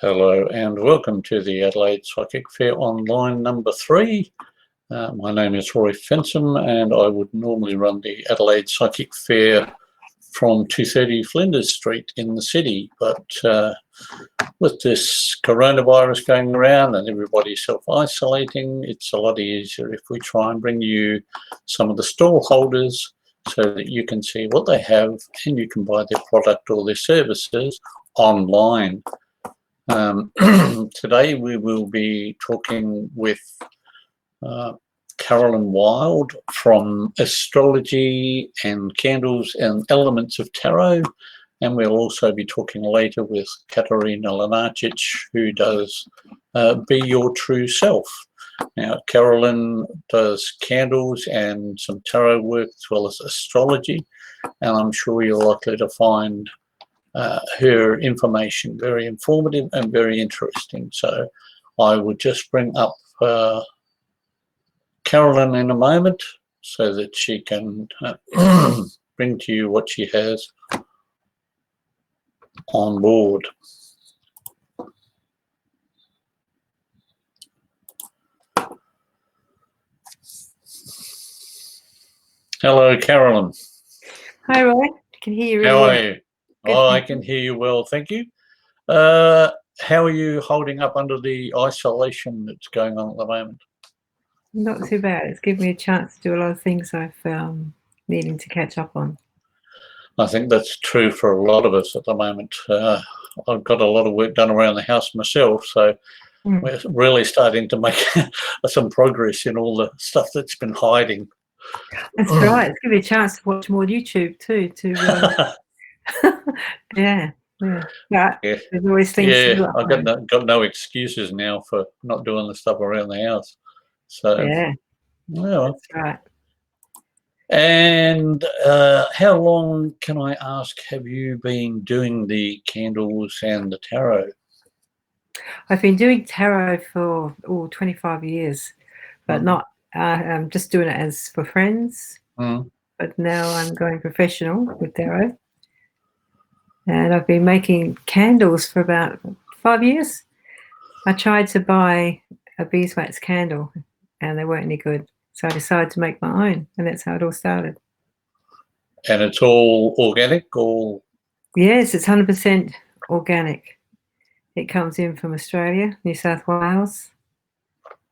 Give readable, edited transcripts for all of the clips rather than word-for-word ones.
Hello and welcome to the Adelaide Psychic Fair Online number 3. My name is Roy Fensom and I would normally run the Adelaide Psychic Fair from 230 Flinders Street in the city, but with this coronavirus going around and everybody self-isolating, it's a lot easier if we try and bring you some of the stall holders so that you can see what they have and you can buy their product or their services online. Today we will be talking with Carolyn Wild from Astrology and Candles and Elements of Tarot, and we'll also be talking later with Katerina Lenarcic, who does Be Your True Self. Now, Carolyn does candles and some tarot work as well as astrology, and I'm sure you're likely to find her information very informative and very interesting. So I would just bring up Carolyn in a moment so that she can bring to you what she has on board. Hello, Carolyn. Hi, Roy. I can hear you really well. well. How are you? Oh, I can hear you well, thank you. How are you holding up under the isolation that's going on at the moment? Not too bad. It's given me a chance to do a lot of things I've needing to catch up on. I think that's true for a lot of us at the moment. I've got a lot of work done around the house myself, so we're really starting to make some progress in all the stuff that's been hiding. That's right. It's given me a chance to watch more YouTube too. Yeah. There's always things. Yeah, I've got no excuses now for not doing the stuff around the house. So yeah, well, that's right. And how long, can I ask, have you been doing the candles and the tarot? I've been doing tarot for 25 years, but not. I'm just doing it as for friends. But now I'm going professional with tarot. And I've been making candles for about 5 years. I tried to buy a beeswax candle and they weren't any good. So I decided to make my own, and that's how it all started. And it's all organic? Yes, it's 100% organic. It comes in from Australia, New South Wales.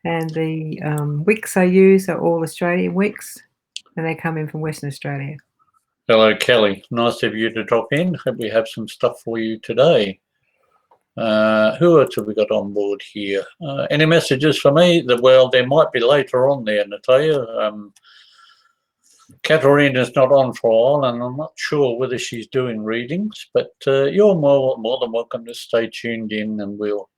And the wicks I use are all Australian wicks, and they come in from Western Australia. Hello, Kelly. Nice of you to drop in. Hope we have some stuff for you today. Who else have we got on board here? Any messages for me? Well, there might be later on there, Natalia. Katerina's not on for a while, and I'm not sure whether she's doing readings, but you're more than welcome to stay tuned in, and we'll...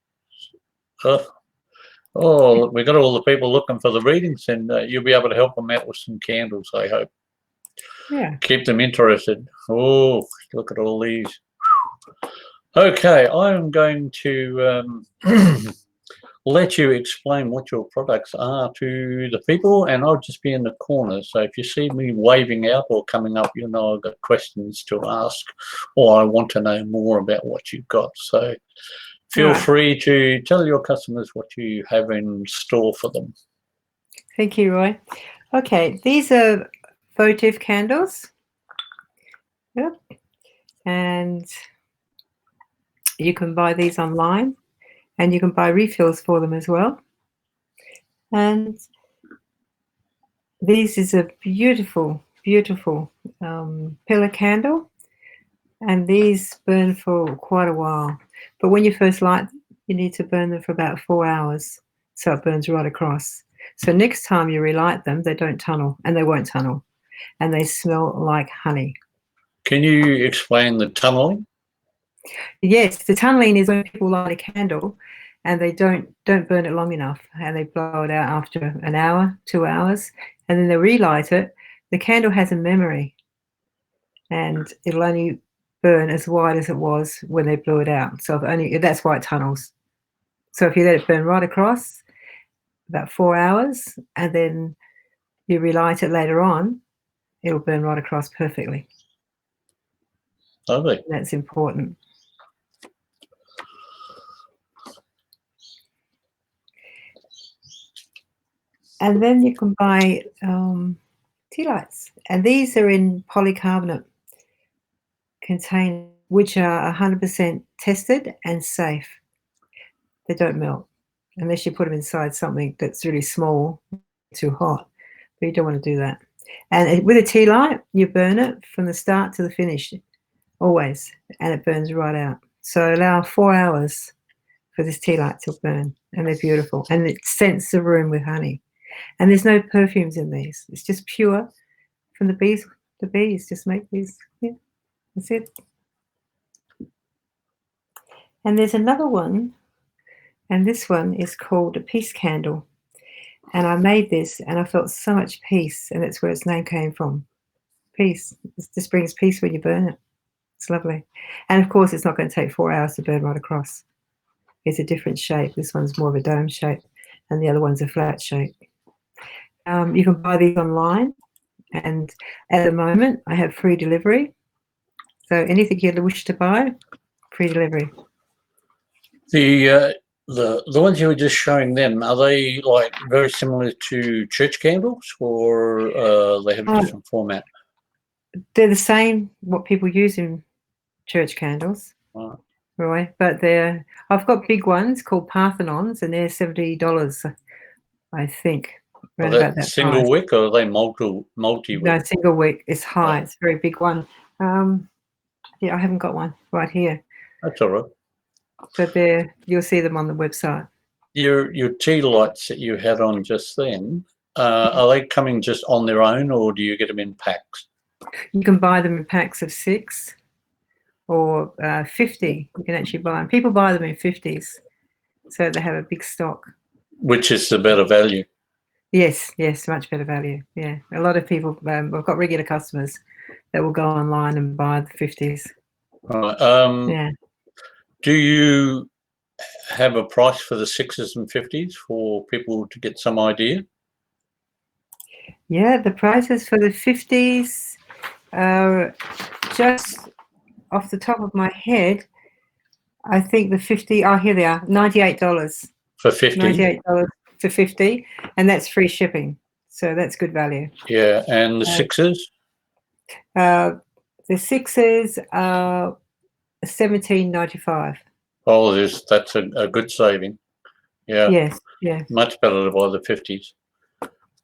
oh, we got all the people looking for the readings, and you'll be able to help them out with some candles, I hope. Yeah. Keep them interested. Oh, look at all these. Okay, I'm going to let you explain what your products are to the people, and I'll just be in the corner. So if you see me waving out or coming up, you know I've got questions to ask, or I want to know more about what you've got. So feel free to tell your customers what you have in store for them. Thank you, Roy. Okay, these are votive candles. Yep. And you can buy these online, and you can buy refills for them as well. And this is a beautiful, beautiful pillar candle, and these burn for quite a while. But when you first light them, you need to burn them for about 4 hours, so it burns right across. So next time you relight them, they don't tunnel, and they won't tunnel, and they smell like honey. Can you explain the tunneling? Yes, the tunneling is when people light a candle and they don't burn it long enough, and they blow it out after an hour, 2 hours, and then they relight it. The candle has a memory, and it'll only burn as wide as it was when they blew it out. So that's why it tunnels. So if you let it burn right across about 4 hours, and then you relight it later on, it'll burn right across perfectly. Lovely. That's important. And then you can buy tea lights, and these are in polycarbonate containers, which are 100% tested and safe. They don't melt unless you put them inside something that's really small, too hot, but you don't want to do that. And with a tea light, you burn it from the start to the finish, always, and it burns right out. So allow 4 hours for this tea light to burn, and they're beautiful, and it scents the room with honey. And there's no perfumes in these. It's just pure from the bees. The bees just make these. Yeah, that's it. And there's another one, and this one is called a peace candle. And I made this, and I felt so much peace, and that's where its name came from. Peace. It just brings peace when you burn it. It's lovely. And of course, it's not going to take 4 hours to burn right across. It's a different shape. This one's more of a dome shape, and the other one's a flat shape. You can buy these online, and at the moment, I have free delivery. So anything you wish to buy, free delivery. The ones you were just showing them, are they like very similar to church candles, or they have a different format? They're the same what people use in church candles, right? But I've got big ones called Parthenons, and they're $70, I think. Are they single wick, or are they multi-wick? No, single wick. It's high. It's a very big one. Yeah, I haven't got one right here. That's all right. But you'll see them on the website. Your tea lights that you had on just then, are they coming just on their own, or do you get them in packs? You can buy them in packs of 6 or 50. You can actually buy them. People buy them in 50s, so they have a big stock. Which is the better value? Yes, much better value. Yeah, a lot of people. I've got regular customers that will go online and buy the 50s. Right. Yeah. Do you have a price for the 6s and 50s for people to get some idea? Yeah, the prices for the 50s are just off the top of my head. I think the 50. Oh, here they are. $98 for 50. $98 for 50, and that's free shipping. So that's good value. Yeah, and the 6s? The 6s are $17.95. Oh, that's a good saving. Yeah. Yes. Yeah. Much better to buy the 50s.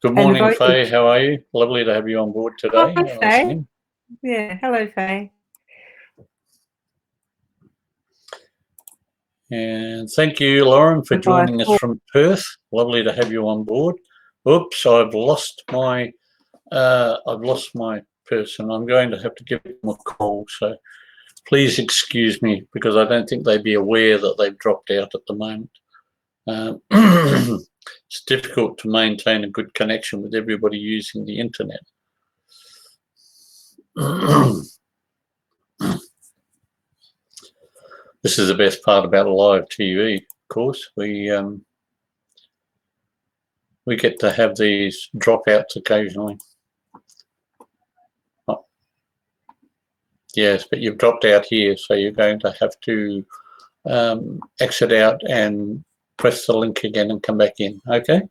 Good morning, Faye. How are you? Lovely to have you on board today. Hi, Faye. Yeah. Hello, Faye. And thank you, Lauren, for joining us from Perth. Lovely to have you on board. Oops, I've lost my person. I'm going to have to give them a call. So please excuse me, because I don't think they'd be aware that they've dropped out at the moment. It's difficult to maintain a good connection with everybody using the internet. This is the best part about live TV, of course. We get to have these dropouts occasionally. Oh. Yes, but you've dropped out here, so you're going to have to exit out and press the link again and come back in, okay?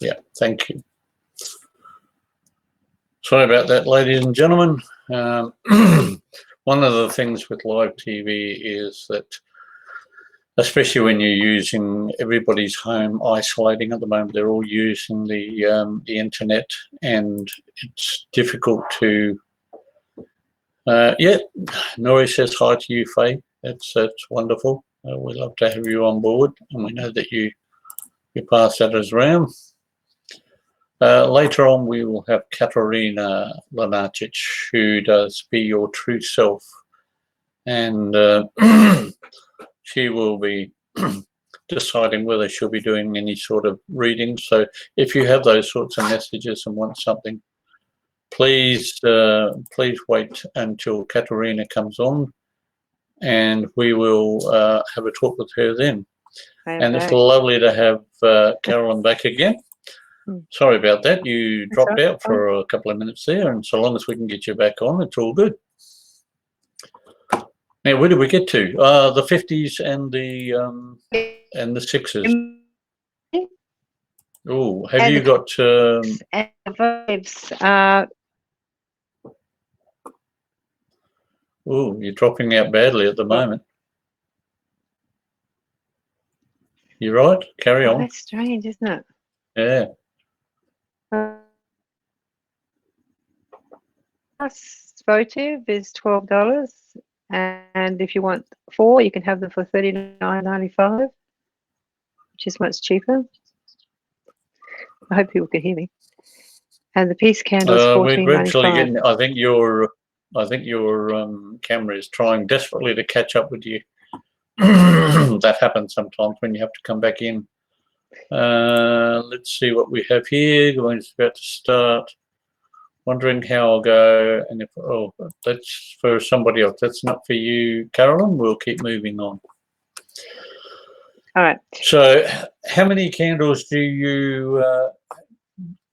Yeah, thank you. Sorry about that, ladies and gentlemen. One of the things with live TV is that, especially when you're using everybody's home isolating at the moment, they're all using the internet, and it's difficult to. Yeah, Nori says hi to you, Faye. That's wonderful. We'd love to have you on board, and we know that you pass that as around. Later on, we will have Katerina Lenarcic, who does Be Your True Self, and she will be deciding whether she'll be doing any sort of reading. So if you have those sorts of messages and want something, please wait until Katerina comes on, and we will have a talk with her then. Okay. And it's lovely to have Carolyn back again. Sorry about that. You dropped out for a couple of minutes there, and so long as we can get you back on, it's all good. Now, where did we get to? The 50s and the 6s. Oh, have And you got? and the vibes. Oh, you're dropping out badly at the moment. You're right. Carry on. That's strange, isn't it? Yeah. Plus votive is $12, and if you want 4, you can have them for $39.95, which is much cheaper. I hope people can hear me. And the peace candle is We're gradually $14.95. getting. I think your camera is trying desperately to catch up with you. That happens sometimes when you have to come back in. Let's see what we have here. Going about to start. Wondering how I'll go, and if that's for somebody else. That's not for you, Carolyn. We'll keep moving on. All right. So, how many candles do you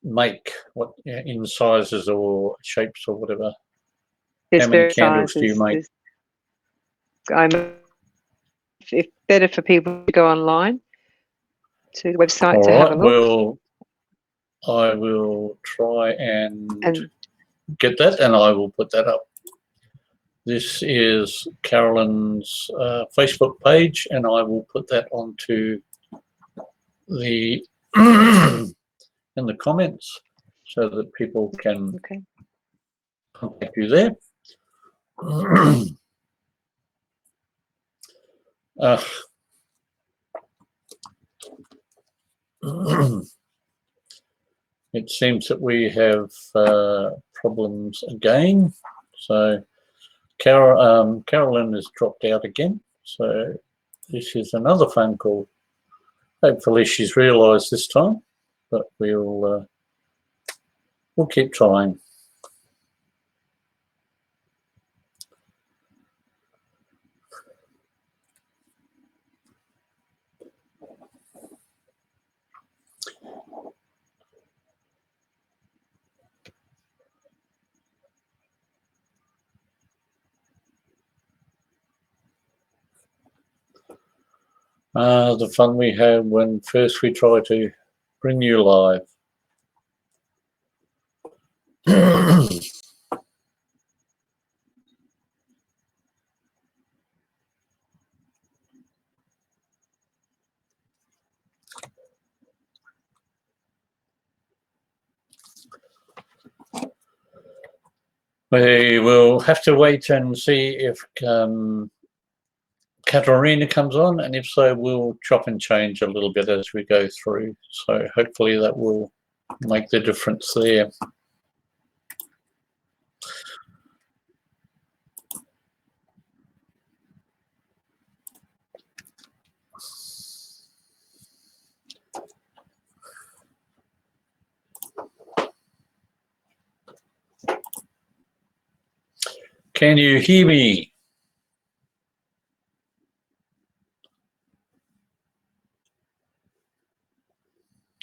make? What in sizes or shapes or whatever? There's How many various candles do you sizes. make? It's better for people to go online to the website All to have a right. look. Well, I will try and get that, and I will put that up. This is Carolyn's Facebook page, and I will put that onto the in the comments so that people can contact you there. It seems that we have problems again. So Carolyn has dropped out again. So this is another phone call. Hopefully she's realised this time, but we'll keep trying. The fun we had when first we tried to bring you live. We will have to wait and see if Katerina comes on, and if so, we'll chop and change a little bit as we go through. So hopefully that will make the difference there. Can you hear me?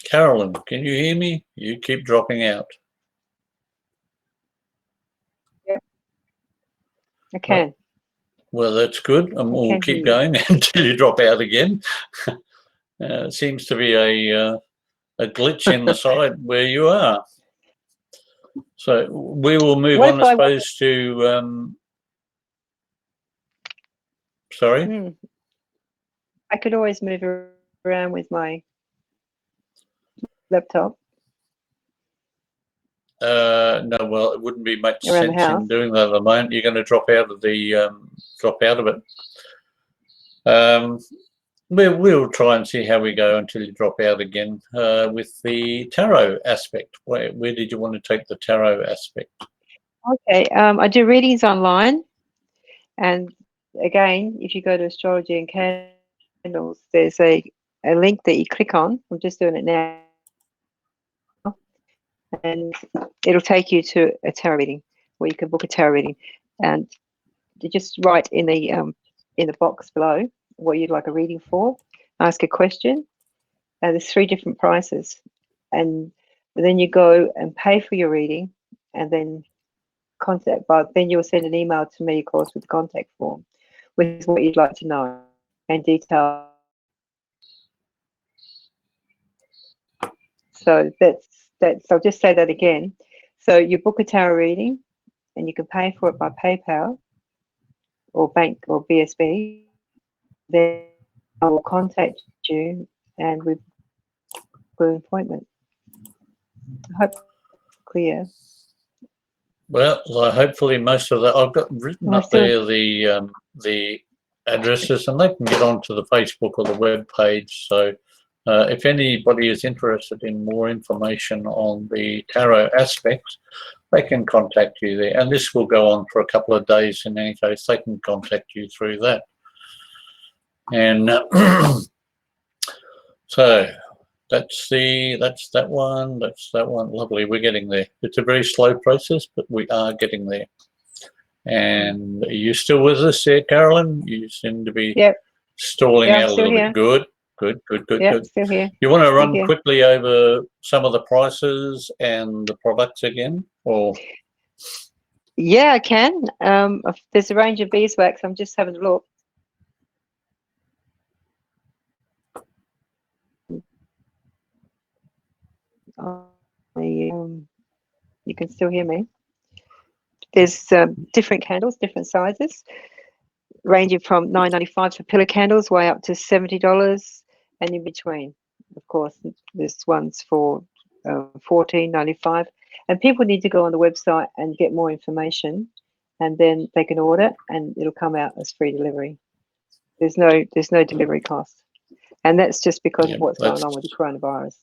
Carolyn, can you hear me? You keep dropping out. Yeah. I can. Well, that's good. And we'll keep going until you drop out again. It seems to be a glitch in the side where you are. So we will move on, I suppose, to... sorry? I could always move around with my laptop. No, well, it wouldn't be much sense in doing that at the moment. You're going to drop out of the We'll try and see how we go until you drop out again. With the tarot aspect, where did you want to take the tarot aspect? Okay, I do readings online, and again, if you go to Astrology and Candles, there's a link that you click on. I'm just doing it now. And it'll take you to a tarot reading, where you can book a tarot reading, and you just write in the box below what you'd like a reading for. Ask a question, and there's 3 different prices, and then you go and pay for your reading, and then then you'll send an email to me, of course, with the contact form, with what you'd like to know and detail. So that's. I'll just say that again. So you book a tarot reading, and you can pay for it by PayPal or bank or BSB. Then I will contact you, and we book an appointment. I hope clear. Well, hopefully most of that I've got written up there the addresses, and they can get onto the Facebook or the web page. So if anybody is interested in more information on the tarot aspect, they can contact you there. And this will go on for a couple of days. In any case, they can contact you through that. And so that's that one. Lovely. We're getting there. It's a very slow process, but we are getting there. And are you still with us there, Carolyn? You seem to be stalling out a little bit. Good. Still here. You want to run quickly over some of the prices and the products again, or? Yeah, I can. There's a range of beeswax. I'm just having a look. You can still hear me. There's different candles, different sizes, ranging from $9.95 for pillar candles way up to $70, and in between. Of course, this one's for $14.95. And people need to go on the website and get more information, and then they can order, and it'll come out as free delivery. There's no delivery cost, and that's just because of what's going on with the coronavirus.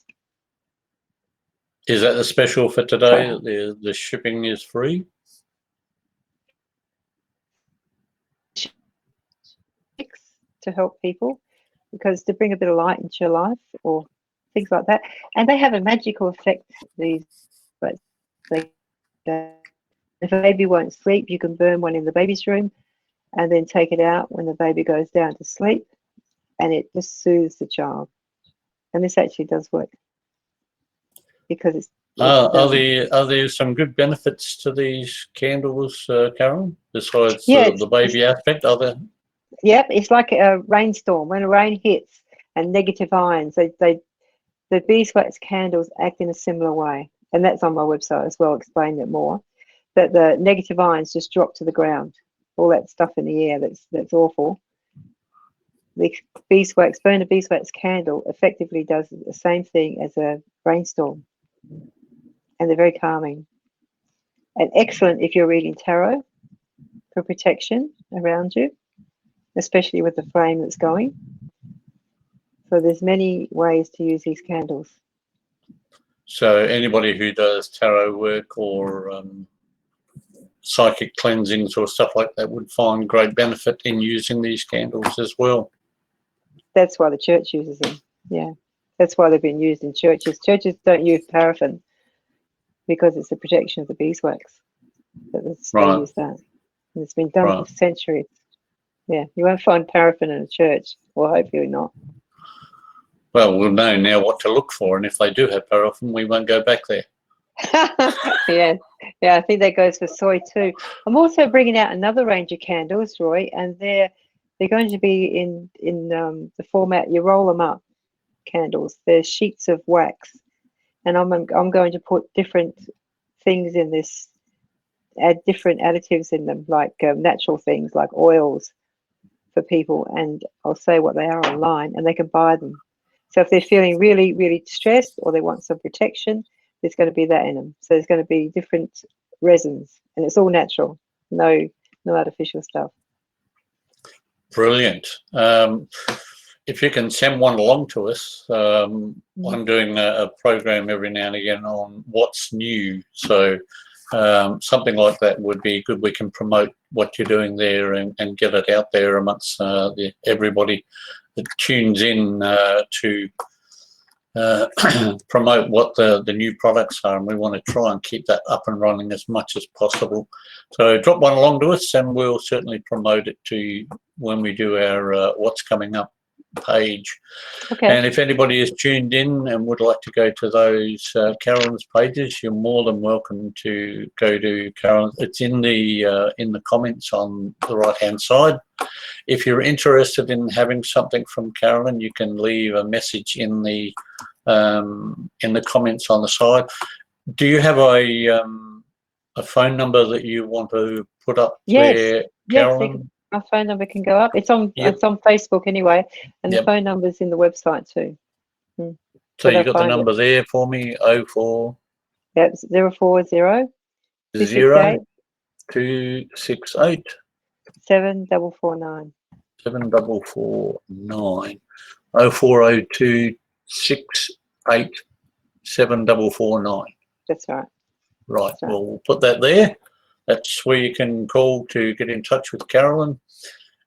Is that the special for today? The shipping is free? To help people, because to bring a bit of light into your life or things like that, and they have a magical effect. These, but if a baby won't sleep, you can burn one in the baby's room, and then take it out when the baby goes down to sleep, and it just soothes the child. And this actually does work because it's. Are there some good benefits to these candles, Carolyn, besides the baby aspect? Are there? Yep, it's like a rainstorm. When a rain hits and negative ions, the beeswax candles act in a similar way. And that's on my website as well, explain it more. That the negative ions just drop to the ground. All that stuff in the air, that's awful. The beeswax, burn a beeswax candle effectively does the same thing as a rainstorm. And they're very calming. And excellent if you're reading tarot for protection around you, especially with the flame that's going. So there's many ways to use these candles. So anybody who does tarot work or psychic cleansings or stuff like that would find great benefit in using these candles as well. That's why the church uses them. Yeah, that's why they've been used in churches. Churches don't use paraffin because it's the protection of the beeswax. They use that. And it's been done for centuries. Yeah, you won't find paraffin in a church, or hopefully not. Well, we'll know now what to look for, and if they do have paraffin, we won't go back there. Yeah, I think that goes for soy too. I'm also bringing out another range of candles, Roy, and they're going to be in the format you roll them up candles. They're sheets of wax, and I'm going to put different things in this, add different additives in them, like natural things like oils for people, and I'll say what they are online, and they can buy them. So if they're feeling really, really stressed or they want some protection, there's going to be that in them. So there's going to be different resins, and it's all natural, no artificial stuff. Brilliant. If you can send one along to us, I'm doing a program every now and again on what's new. So something like that would be good. We can promote what you're doing there and get it out there amongst everybody that tunes in to promote what the new products are, and we want to try and keep that up and running as much as possible. So drop one along to us and we'll certainly promote it to you when we do our what's coming up page. Okay. And if anybody is tuned in and would like to go to those Carolyn's pages, you're more than welcome to go to Carolyn. It's in the comments on the right hand side. If you're interested in having something from Carolyn, you can leave a message in the in the comments on the side. Do you have a phone number that you want to put up there, Carolyn? Our phone number can go up. It's on Yep. it's on Facebook anyway, and Yep. the phone number's in the website too. So you got the find it. number there for me, 04 Yep, 040 0 268 7449. 7449 0402 68 7449. That's right. Right. That's right. Well, we'll put that there. That's where you can call to get in touch with Carolyn,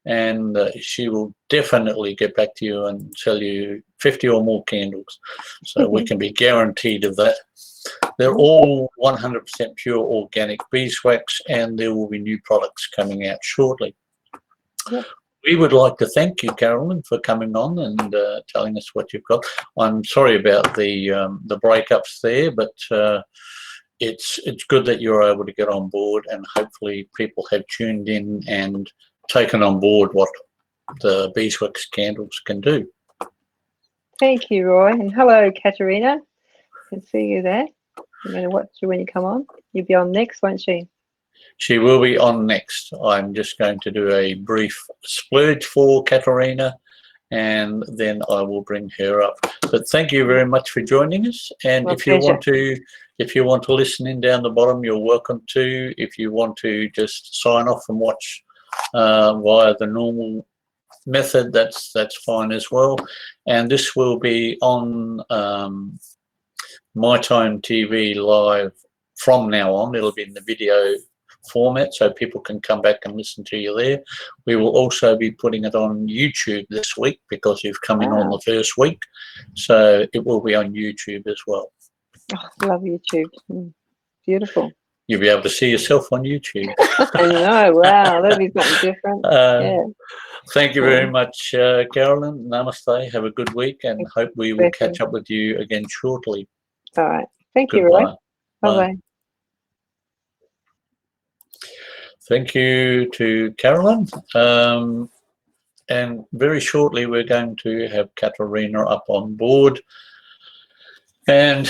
and she will definitely get back to you and sell you 50 or more candles. So we can be guaranteed of that. They're all 100% pure organic beeswax, and there will be new products coming out shortly. Yep. We would like to thank you, Carolyn, for coming on and telling us what you've got. I'm sorry about the breakups there, but it's good that you're able to get on board, and hopefully people have tuned in and taken on board what the beeswax candles can do. Thank you, Roy, and hello, Katerina. I can see you there. I'm going to watch you when you come on. You'll be on next, won't she? She will be on next. I'm just going to do a brief splurge for Katerina, and then I will bring her up. But thank you very much for joining us. And if you want to listen in down the bottom, you're welcome to. If you want to just sign off and watch via the normal method, that's fine as well. And this will be on My Time TV live from now on. It'll be in the video format, so people can come back and listen to you there. We will also be putting it on YouTube this week because you've come in on the first week, so it will be on YouTube as well. Oh, love YouTube. Beautiful. You'll be able to see yourself on YouTube. I know. Wow, that'll be something different. Yeah. Thank you very much, Carolyn. Namaste. Have a good week, and hope we will catch up with you again shortly. All right. Thank you, Goodbye. Roy. Bye-bye. Thank you to Carolyn. And very shortly we're going to have Katerina up on board. And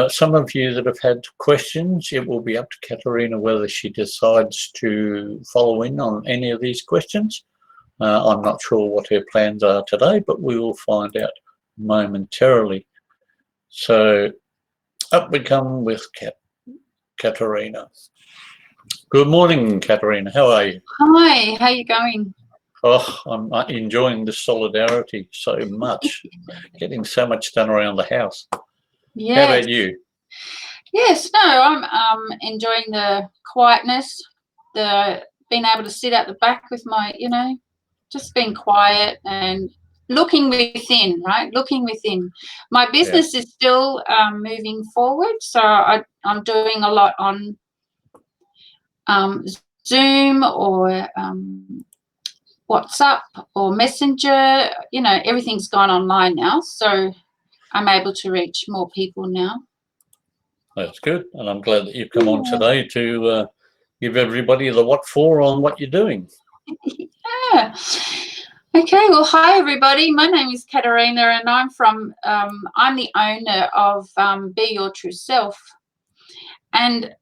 some of you that have had questions, it will be up to Katerina whether she decides to follow in on any of these questions. I'm not sure what her plans are today, but we will find out momentarily. So up we come with Katerina. Good morning, Katerina. How are you? Hi, how you going? Oh, I'm enjoying the solidarity so much, getting so much done around the house. Yes. How about you? Yes, no, I'm enjoying the quietness, the being able to sit at the back with my, just being quiet and looking within, right? Looking within. My business is still moving forward, so I'm doing a lot on Zoom or WhatsApp or Messenger. Everything's gone online now, so I'm able to reach more people now. That's good, and I'm glad that you've come on today to give everybody the what for on what you're doing. Yeah. Okay, well, hi everybody. My name is Katerina, and I'm the owner of Be Your True Self. And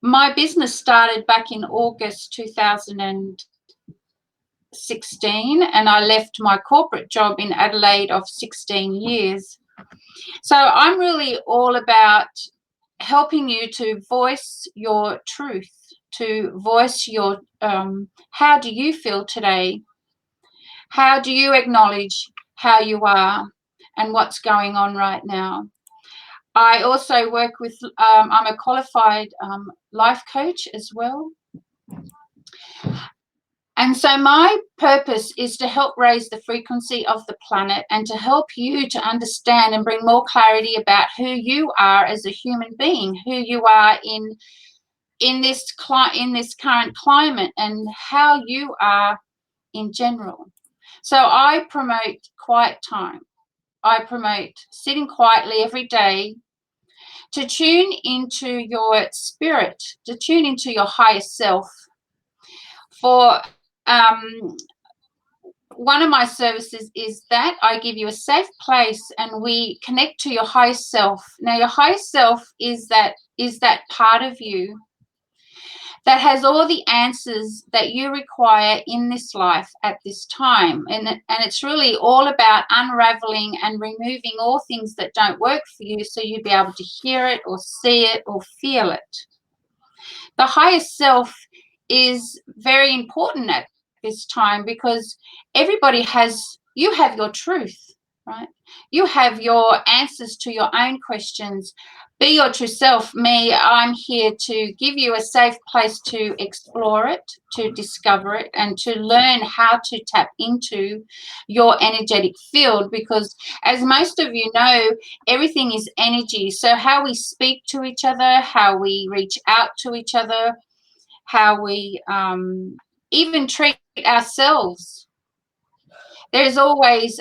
my business started back in August 2016, and I left my corporate job in Adelaide of 16 years. So I'm really all about helping you to voice your truth, to voice your how do you feel today? How do you acknowledge how you are and what's going on right now? I also work with, I'm a qualified life coach as well. And so my purpose is to help raise the frequency of the planet and to help you to understand and bring more clarity about who you are as a human being, who you are in this current climate, and how you are in general. So I promote quiet time. I promote sitting quietly every day to tune into your spirit, to tune into your higher self. For one of my services is that I give you a safe place and we connect to your highest self. Now, your highest self is that part of you that has all the answers that you require in this life at this time. And it's really all about unraveling and removing all things that don't work for you, so you'll be able to hear it or see it or feel it. The highest self is very important at this time, because everybody you have your truth, right? You have your answers to your own questions. Be your true self. Me, I'm here to give you a safe place to explore it, to discover it, and to learn how to tap into your energetic field, because as most of you know, everything is energy. So how we speak to each other, how we reach out to each other, how we even treat ourselves. There's always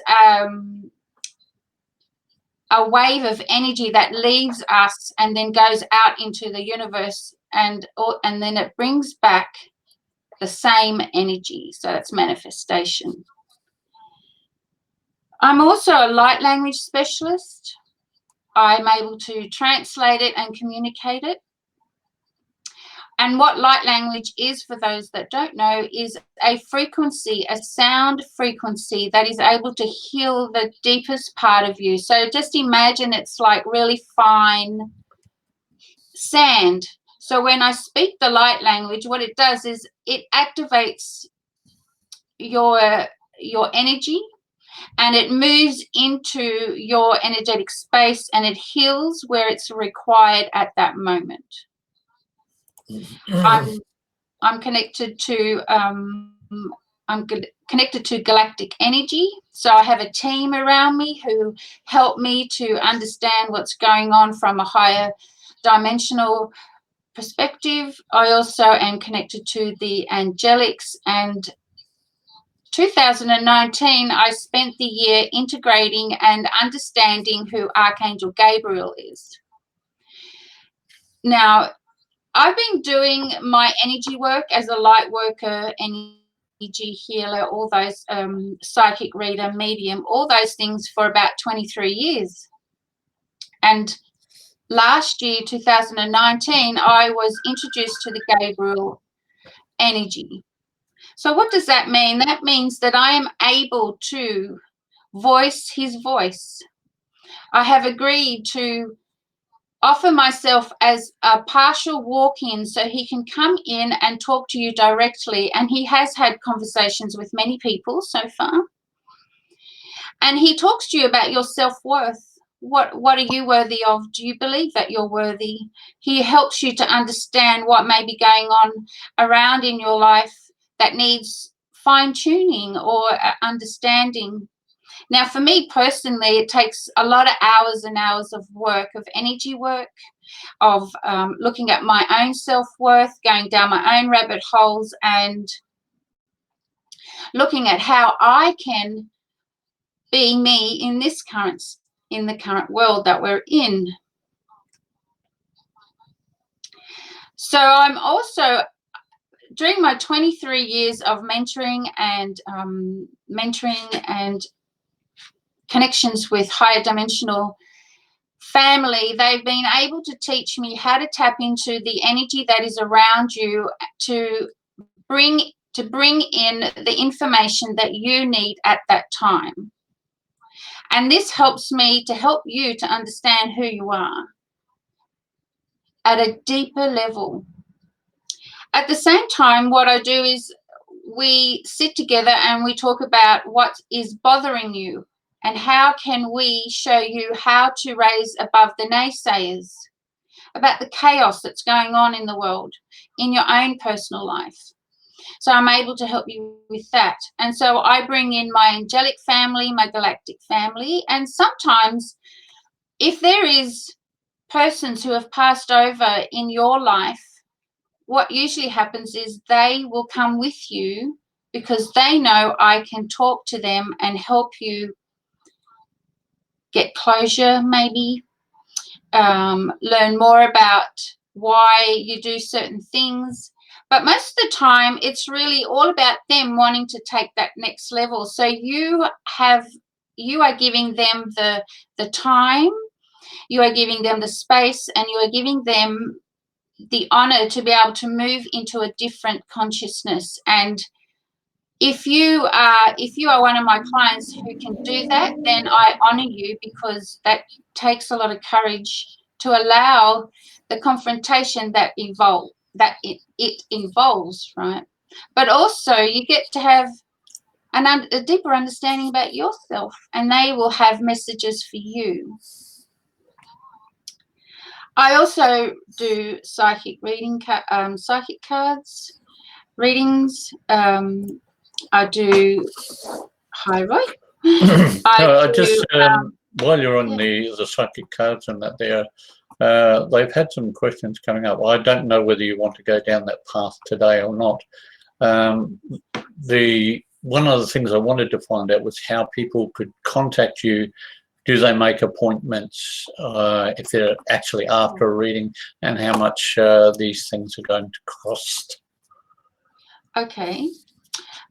a wave of energy that leaves us and then goes out into the universe, and then it brings back the same energy. So it's manifestation. I'm also a light language specialist. I'm able to translate it and communicate it. And what light language is, for those that don't know, is a frequency, a sound frequency that is able to heal the deepest part of you. So just imagine it's like really fine sand. So when I speak the light language, what it does is it activates your energy, and it moves into your energetic space, and it heals where it's required at that moment. I'm connected to galactic energy. So I have a team around me who help me to understand what's going on from a higher dimensional perspective. I also am connected to the angelics, and 2019 I spent the year integrating and understanding who Archangel Gabriel is. Now, I've been doing my energy work as a light worker, energy healer, all those psychic reader, medium, all those things for about 23 years. And last year, 2019, I was introduced to the Gabriel energy. So what does that mean? That means that I am able to voice his voice. I have agreed to offer myself as a partial walk-in, so he can come in and talk to you directly. And he has had conversations with many people so far. And he talks to you about your self-worth. What are you worthy of? Do you believe that you're worthy? He helps you to understand what may be going on around in your life that needs fine-tuning or understanding. Now, for me personally, it takes a lot of hours and hours of work, of energy work, of looking at my own self-worth, going down my own rabbit holes, and looking at how I can be me in the current world that we're in. So I'm also, during my 23 years of mentoring and connections with higher dimensional family, they've been able to teach me how to tap into the energy that is around you to bring in the information that you need at that time. And this helps me to help you to understand who you are at a deeper level. At the same time, what I do is we sit together and we talk about what is bothering you, and how can we show you how to raise above the naysayers about the chaos that's going on in the world, in your own personal life. So I'm able to help you with that. And so I bring in my angelic family, my galactic family, and sometimes if there is persons who have passed over in your life, what usually happens is they will come with you, because they know I can talk to them and help you get closure, maybe learn more about why you do certain things, But most of the time, it's really all about them wanting to take that next level. So you are giving them the time, you are giving them the space, and you are giving them the honor to be able to move into a different consciousness. And if you are one of my clients who can do that, then I honor you, because that takes a lot of courage to allow the confrontation that it involves, right? But also you get to have a deeper understanding about yourself, and they will have messages for you. I also do psychic reading, psychic cards readings. I do. Hi, Roy. While you're on the psychic cards and that there, they've had some questions coming up. I don't know whether you want to go down that path today or not. One of the things I wanted to find out was how people could contact you. Do they make appointments if they're actually after a reading, and how much these things are going to cost? Okay.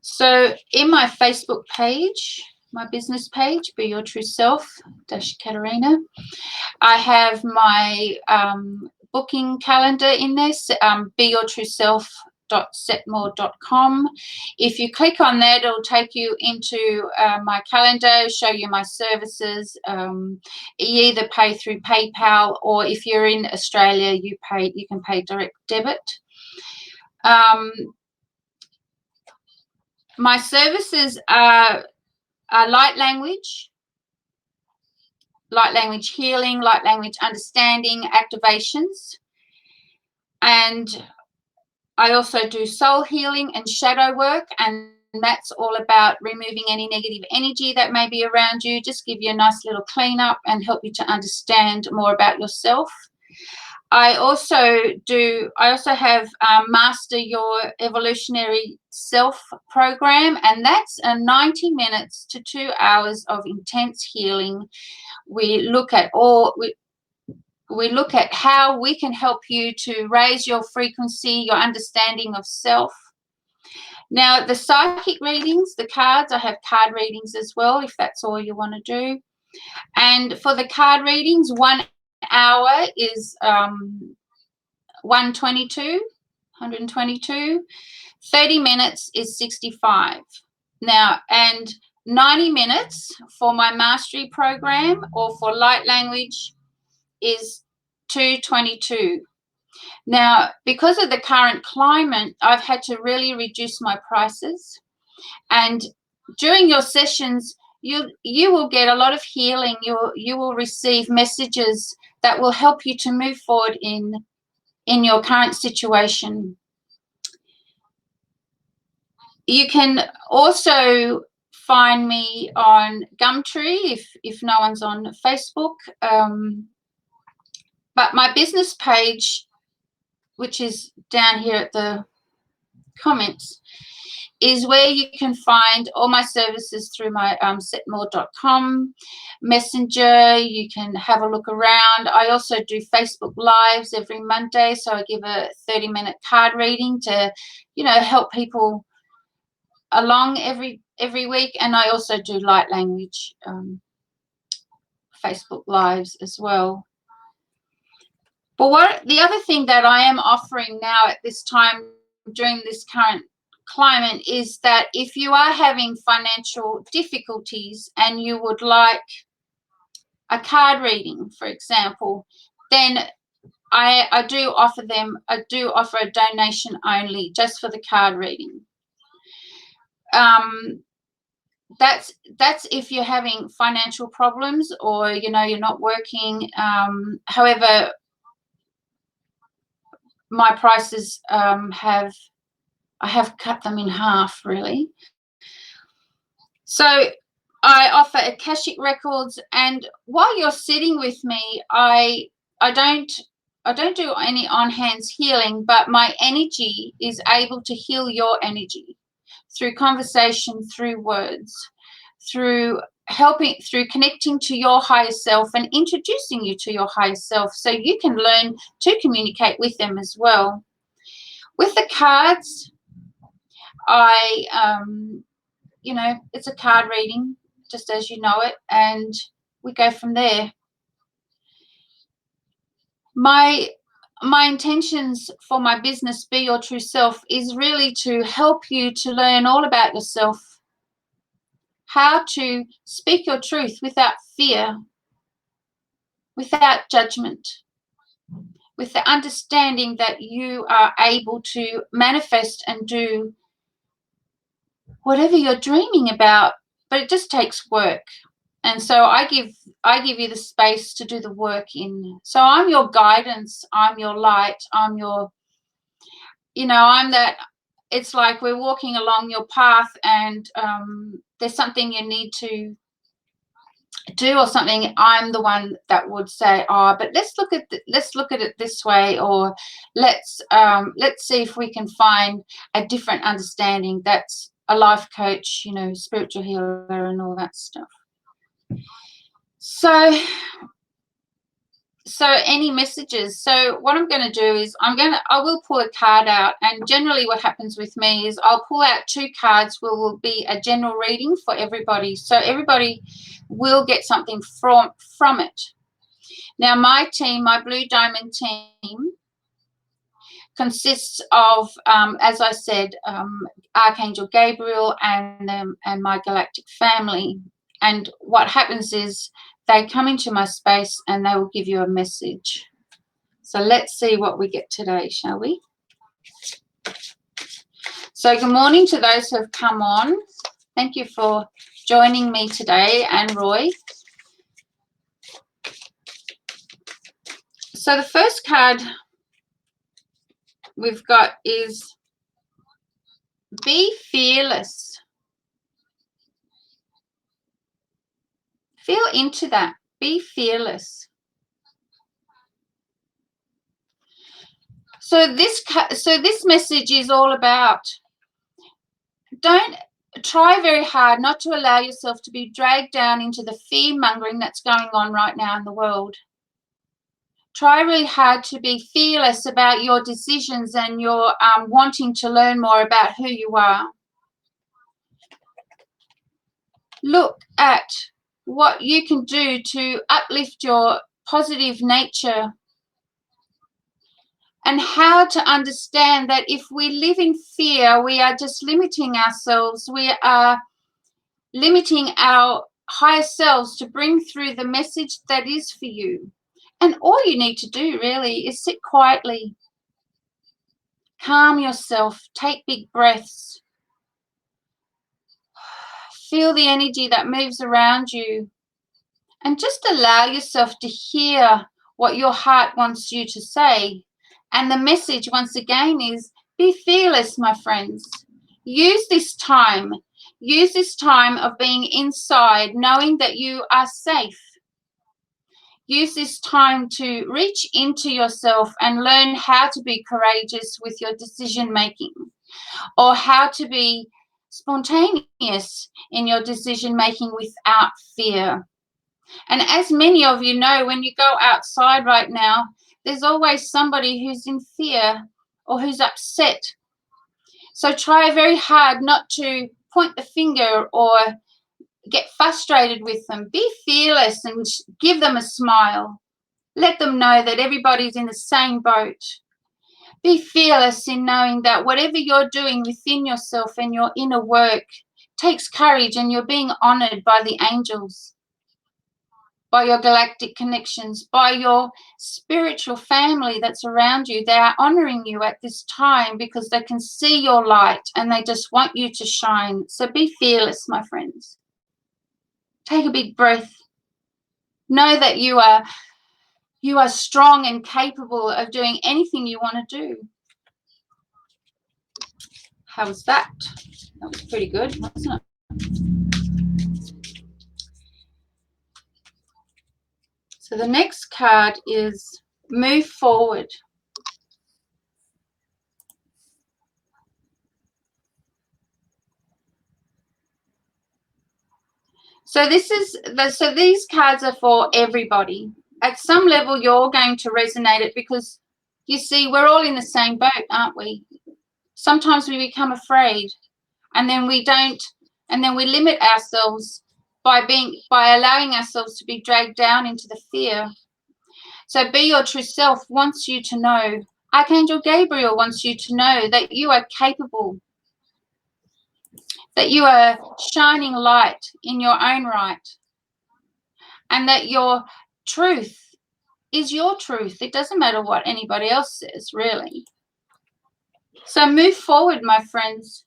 So in my Facebook page, my business page, Be Your True Self - Katerina, I have my booking calendar in there, beyourtrueself.setmore.com. If you click on that, it'll take you into my calendar, show you my services. You either pay through PayPal, or if you're in Australia, you can pay direct debit. My services are light language healing, light language understanding, activations. And I also do soul healing and shadow work, and that's all about removing any negative energy that may be around you, just give you a nice little cleanup and help you to understand more about yourself. I also have Master Your Evolutionary Self program, and that's a 90 minutes to 2 hours of intense healing. We look at how we can help you to raise your frequency, your understanding of self. Now, the psychic readings, the cards, I have card readings as well, if that's all you want to do. And for the card readings, 1 hour is 122. 30 minutes is 65. Now, and 90 minutes for my mastery program or for light language is 222. Now, because of the current climate, I've had to really reduce my prices. And during your sessions, you will get a lot of healing. You will receive messages that will help you to move forward in your current situation. You can also find me on Gumtree if no one's on Facebook. But my business page, which is down here at the comments, is where you can find all my services through my setmore.com messenger. You can have a look around. I also do Facebook Lives every Monday, so I give a 30-minute card reading to, help people along every week. And I also do light language Facebook Lives as well. But the other thing that I am offering now at this time during this current climate is that if you are having financial difficulties and you would like a card reading, for example, then I do offer a donation only just for the card reading. That's if you're having financial problems or you're not working. However, my prices I have cut them in half, really. So I offer Akashic records, and while you're sitting with me, I don't do any on-hands healing, but my energy is able to heal your energy through conversation, through words, through connecting to your higher self and introducing you to your higher self so you can learn to communicate with them as well. With the cards, you know, it's a card reading, just as you know it, and we go from there. My intentions for my business, Be Your True Self, is really to help you to learn all about yourself, how to speak your truth without fear, without judgment, with the understanding that you are able to manifest and do whatever you're dreaming about, but it just takes work. And so I give you the space to do the work in. So I'm your guidance, I'm your light, I'm your, you know, I'm that. It's like we're walking along your path, and there's something you need to do or something. I'm the one that would say, oh, but let's look at it this way, or let's see if we can find a different understanding. That's a life coach, you know, spiritual healer and all that stuff. So any messages? So what I'm going to do is I will pull a card out, and generally what happens with me is I'll pull out 2 cards, will be a general reading for everybody. So everybody will get something from it. Now my team, my Blue Diamond team, consists of, as I said, Archangel Gabriel and my galactic family. And what happens is they come into my space and they will give you a message. So let's see what we get today, shall we? So good morning to those who have come on. Thank you for joining me today, and Roy. So the first card we've got is Be Fearless. Feel into that. Be fearless. So this message is all about, don't try very hard not to allow yourself to be dragged down into the fear-mongering that's going on right now in the world. Try really hard to be fearless about your decisions and your wanting to learn more about who you are. Look at what you can do to uplift your positive nature, and how to understand that if we live in fear, we are just limiting ourselves. We are limiting our higher selves to bring through the message that is for you. And all you need to do really is sit quietly, calm yourself, take big breaths, feel the energy that moves around you, and just allow yourself to hear what your heart wants you to say. And the message, once again, is be fearless, my friends. Use this time of being inside, knowing that you are safe. Use this time to reach into yourself and learn how to be courageous with your decision making, or how to be spontaneous in your decision making without fear. And as many of you know, when you go outside right now, there's always somebody who's in fear or who's upset. So try very hard not to point the finger or get frustrated with them. Be fearless and give them a smile. Let them know that everybody's in the same boat. Be fearless in knowing that whatever you're doing within yourself and your inner work takes courage, and you're being honored by the angels, by your galactic connections, by your spiritual family that's around you. They are honoring you at this time because they can see your light and they just want you to shine. So be fearless, my friends. Take a big breath. Know that you are strong and capable of doing anything you want to do. How was that? That was pretty good, wasn't it? So the next card is Move Forward. So these cards are for everybody. At some level, you're going to resonate it because, you see, we're all in the same boat, aren't we? Sometimes we become afraid, and then we don't, and then we limit ourselves by allowing ourselves to be dragged down into the fear. So Be Your True Self wants you to know, Archangel Gabriel wants you to know that you are capable, that you are shining light in your own right, and that your truth is your truth. It doesn't matter what anybody else says, really. So move forward, my friends.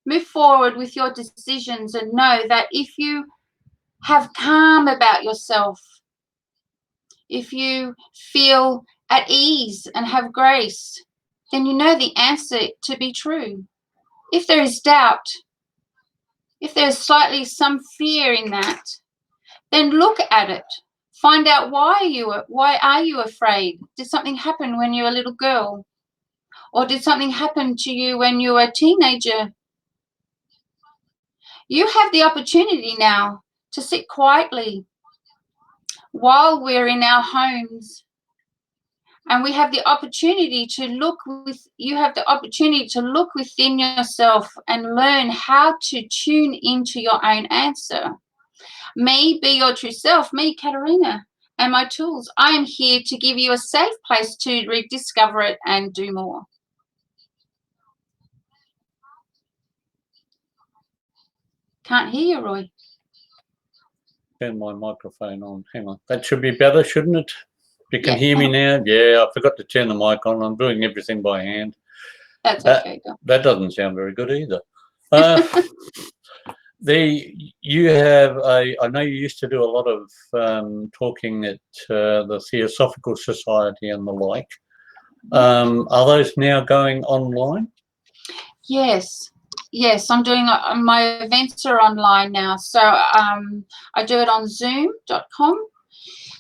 Move forward with your decisions and know that if you have calm about yourself, if you feel at ease and have grace, then you know the answer to be true. If there is doubt, if there's slightly some fear in that, then look at it. Find out why are you afraid? Did something happen when you were a little girl? Or did something happen to you when you were a teenager? You have the opportunity now to sit quietly while we're in our homes, and we have the opportunity to look within yourself and learn how to tune into your own answer. Me, Be Your True Self, me, Katerina, and my tools. I am here to give you a safe place to rediscover it and do more. Can't hear you, Roy. Turn my microphone on. Hang on. That should be better, shouldn't it? You can Yeah. hear me now? Yeah, I forgot to turn the mic on. I'm doing everything by hand. That's okay. That doesn't sound very good either. You have I know you used to do a lot of talking at the Theosophical Society and the like. Are those now going online? Yes, I'm doing my events are online now. So I do it on zoom.com.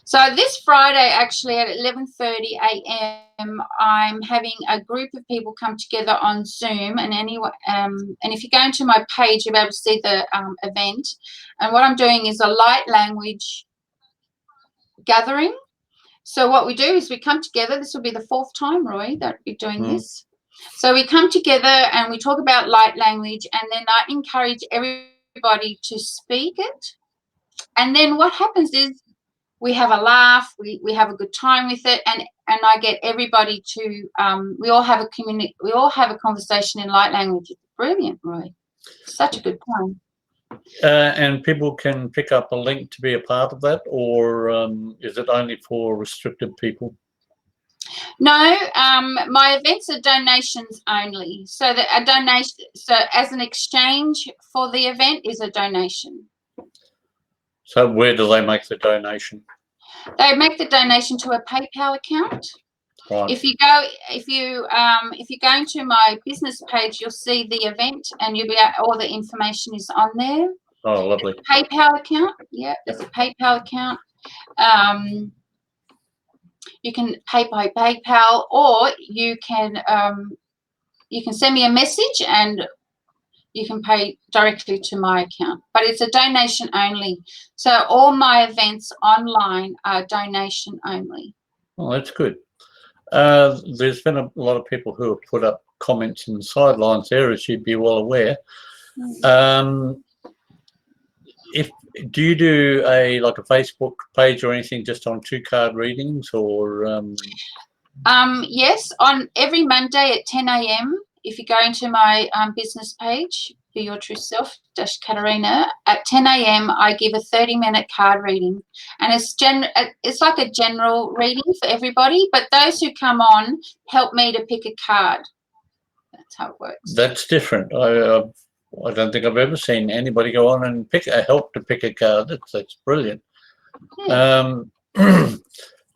So this Friday, actually at 11:30 a.m., I'm having a group of people come together on Zoom, and if you go into my page, you'll be able to see the event. And what I'm doing is a light language gathering. So what we do is we come together. This will be the 4th time, Roy, that we're doing this. So we come together and we talk about light language, and then I encourage everybody to speak it. And then what happens is we have a laugh, we have a good time with it, and I get everybody to we all have a conversation in light language. It's brilliant, Roy. Such a good time. And people can pick up a link to be a part of that, or is it only for restricted people? No, my events are donations only. So that a donation, so as an exchange for the event is a donation. So where do they make the donation? They make the donation to a PayPal account. Right. If you go into my business page, you'll see the event, and all the information is on there. Oh, lovely. PayPal account. Yeah, there's a PayPal account. You can pay by PayPal, or you can send me a message and you can pay directly to my account. But it's a donation only. So all my events online are donation only. Oh, that's good. There's been a lot of people who have put up comments in the sidelines there, as you'd be well aware. Do you do a Facebook page or anything just on 2-card readings, or? Yes, on every Monday at 10 a.m. If you go into my business page, Be Your True Self Katerina, at 10 a.m. I give a 30-minute card reading, and it's like a general reading for everybody, but those who come on help me to pick a card. That's how it works. That's different. I don't think I've ever seen anybody go on and help to pick a card. That's brilliant. Yeah.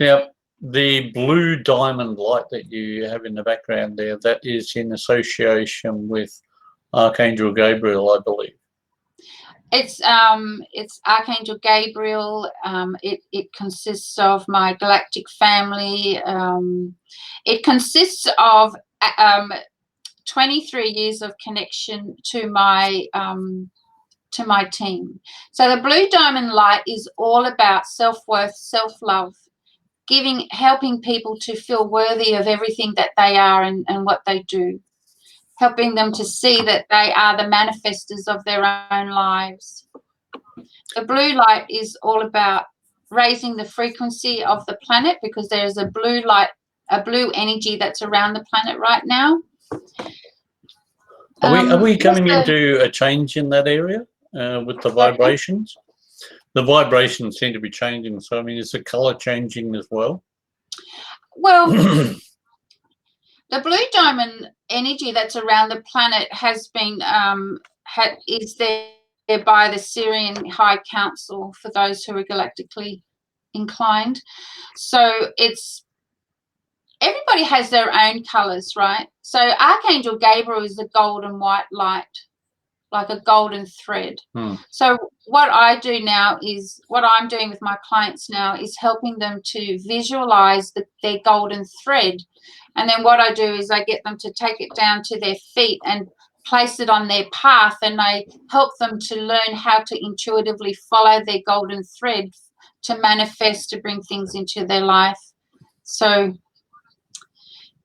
Now, the blue diamond light that you have in the background there, that is in association with Archangel Gabriel, I believe. It's Archangel Gabriel. It consists of my galactic family. It consists of 23 years of connection to my team. So the blue diamond light is all about self-worth, self-love, helping people to feel worthy of everything that they are and what they do. helping them to see that they are the manifestors of their own lives. The blue light is all about raising the frequency of the planet, because there is a blue light, a blue energy that's around the planet right now. Are we coming into a change in that area with the vibrations? The vibrations seem to be changing. So, I mean, is the colour changing as well? Well, the blue diamond energy that's around the planet has been is there by the Syrian High Council for those who are galactically inclined. So it's everybody has their own colours, right? So Archangel Gabriel is the golden white light, like a golden thread. So what I do now is, what I'm doing with my clients now is helping them to visualize their golden thread. And then what I do is I get them to take it down to their feet and place it on their path, and I help them to learn how to intuitively follow their golden thread to manifest, to bring things into their life. So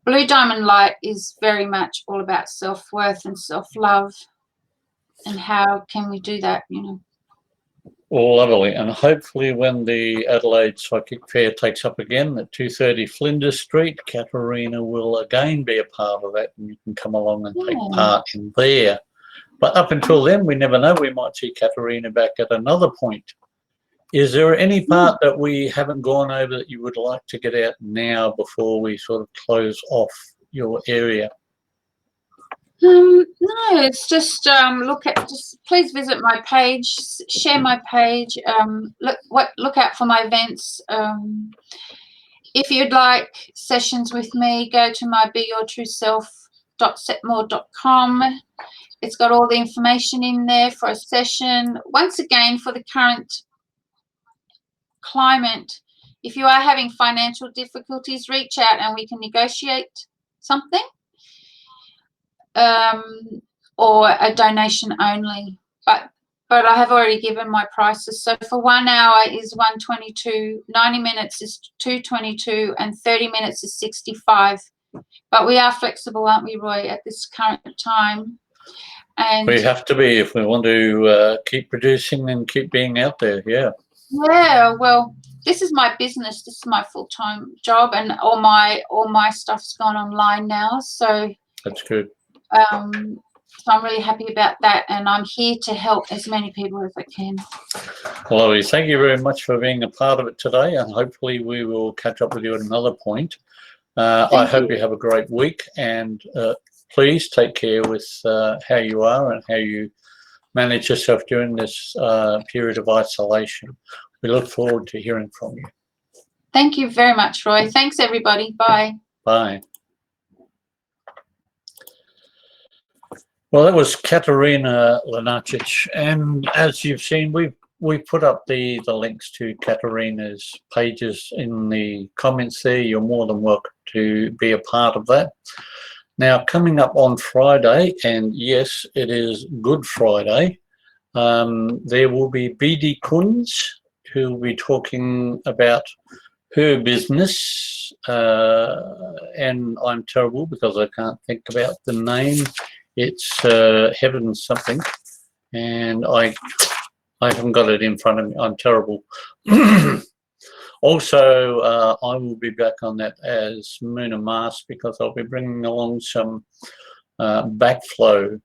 blue diamond light is very much all about self-worth and self-love. And how can we do that, you know? Lovely. And hopefully when the Adelaide Psychic Fair takes up again at 230 Flinders Street, Katerina will again be a part of that, and you can come along and take part in there. But up until then, we never know. We might see Katerina back at another point. Is there any part that we haven't gone over that you would like to get out now before we sort of close off your area? No, it's just just please visit my page, share my page, look out for my events. If you'd like sessions with me, go to my beyourtrueself.setmore.com. It's got all the information in there for a session. Once again, for the current climate, if you are having financial difficulties, reach out and we can negotiate something. Or a donation only, but I have already given my prices. So for 1 hour is $122, 90 minutes is $222, and 30 minutes is $65. But we are flexible, aren't we, Roy, at this current time? And we have to be if we want to keep producing and keep being out there. Yeah, well, this is my business, this is my full-time job, and all my stuff's gone online now, so that's good. So I'm really happy about that, and I'm here to help as many people as I can. Lovely. Thank you very much for being a part of it today, and hopefully we will catch up with you at another point. I hope you have a great week, and please take care with how you are and how you manage yourself during this period of isolation. We look forward to hearing from you. Thank you very much, Roy. Thanks, everybody. Bye. Bye. Well, that was Katerina Lenarcic, and as you've seen, we've put up the links to Katerina's pages in the comments there. You're more than welcome to be a part of that. Now, coming up on Friday, and yes, it is Good Friday, there will be BD Kunz, who will be talking about her business, and I'm terrible because I can't think about the name. It's Heaven something, and I haven't got it in front of me. I'm terrible. Also, I will be back on that as Moon and Mars, because I'll be bringing along some backflow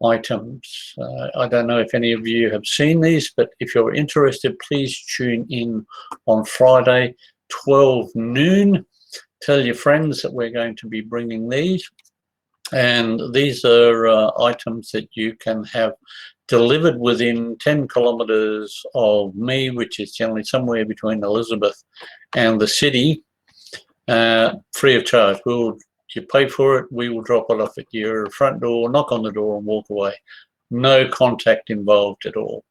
items. I don't know if any of you have seen these, but if you're interested, please tune in on Friday, 12 noon. Tell your friends that we're going to be bringing these. And these are items that you can have delivered within 10 kilometres of me, which is generally somewhere between Elizabeth and the city, free of charge. You pay for it, we will drop it off at your front door, knock on the door and walk away. No contact involved at all.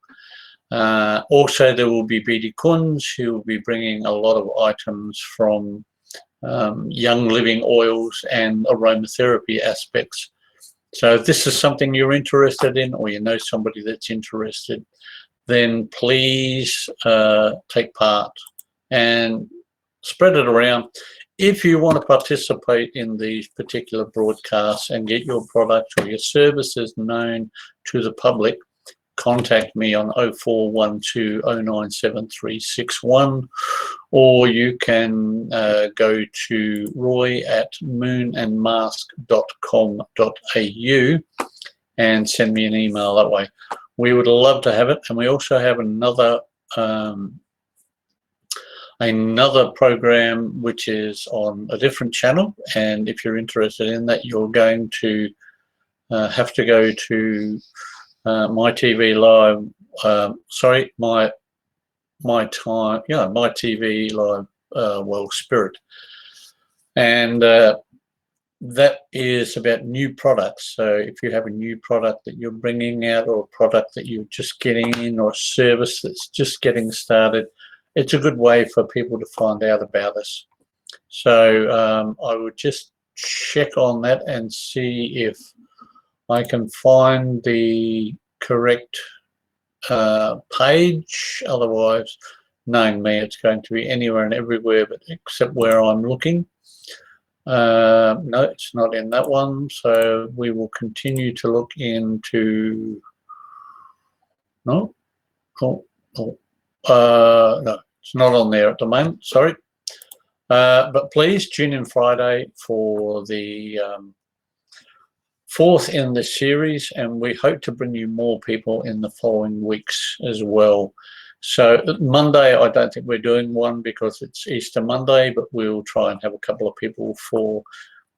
Also, there will be BD Kunz, who will be bringing a lot of items from young living oils and aromatherapy aspects. So if this is something you're interested in, or you know somebody that's interested, then please take part and spread it around. if you want to participate in these particular broadcasts and get your product or your services known to the public, contact me on 0412097361, or you can go to roy@moonandmask.com.au and send me an email that way. We would love to have it. And we also have another program which is on a different channel, and if you're interested in that, you're going to have to go to my TV live, my TV live World Spirit, and that is about new products. So if you have a new product that you're bringing out, or a product that you're just getting in, or a service that's just getting started, it's a good way for people to find out about us. So I would just check on that and see if I can find the correct page. Otherwise, knowing me, it's going to be anywhere and everywhere but except where I'm looking. No, it's not in that one, so we will continue to look into no, it's not on there at the moment, sorry. But please tune in Friday for the 4th in the series, and we hope to bring you more people in the following weeks as well. So Monday, I don't think we're doing one because it's Easter Monday, but we'll try and have a couple of people for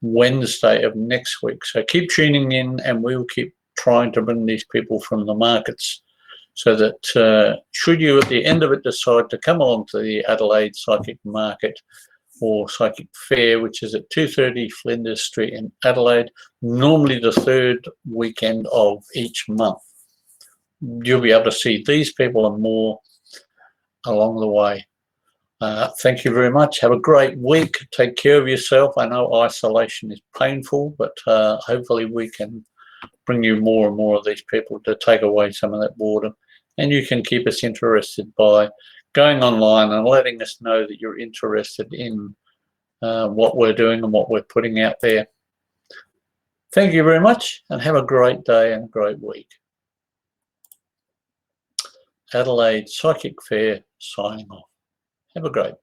Wednesday of next week. So keep tuning in, and we'll keep trying to bring these people from the markets, so that should you at the end of it decide to come along to the Adelaide Psychic Market or Psychic Fair, which is at 230 Flinders Street in Adelaide, normally the 3rd weekend of each month, you'll be able to see these people and more along the way. Thank you very much. Have a great week. Take care of yourself. I know isolation is painful, but hopefully we can bring you more and more of these people to take away some of that boredom. And you can keep us interested by going online and letting us know that you're interested in what we're doing and what we're putting out there. Thank you very much, and have a great day and a great week. Adelaide Psychic Fair signing off. Have a great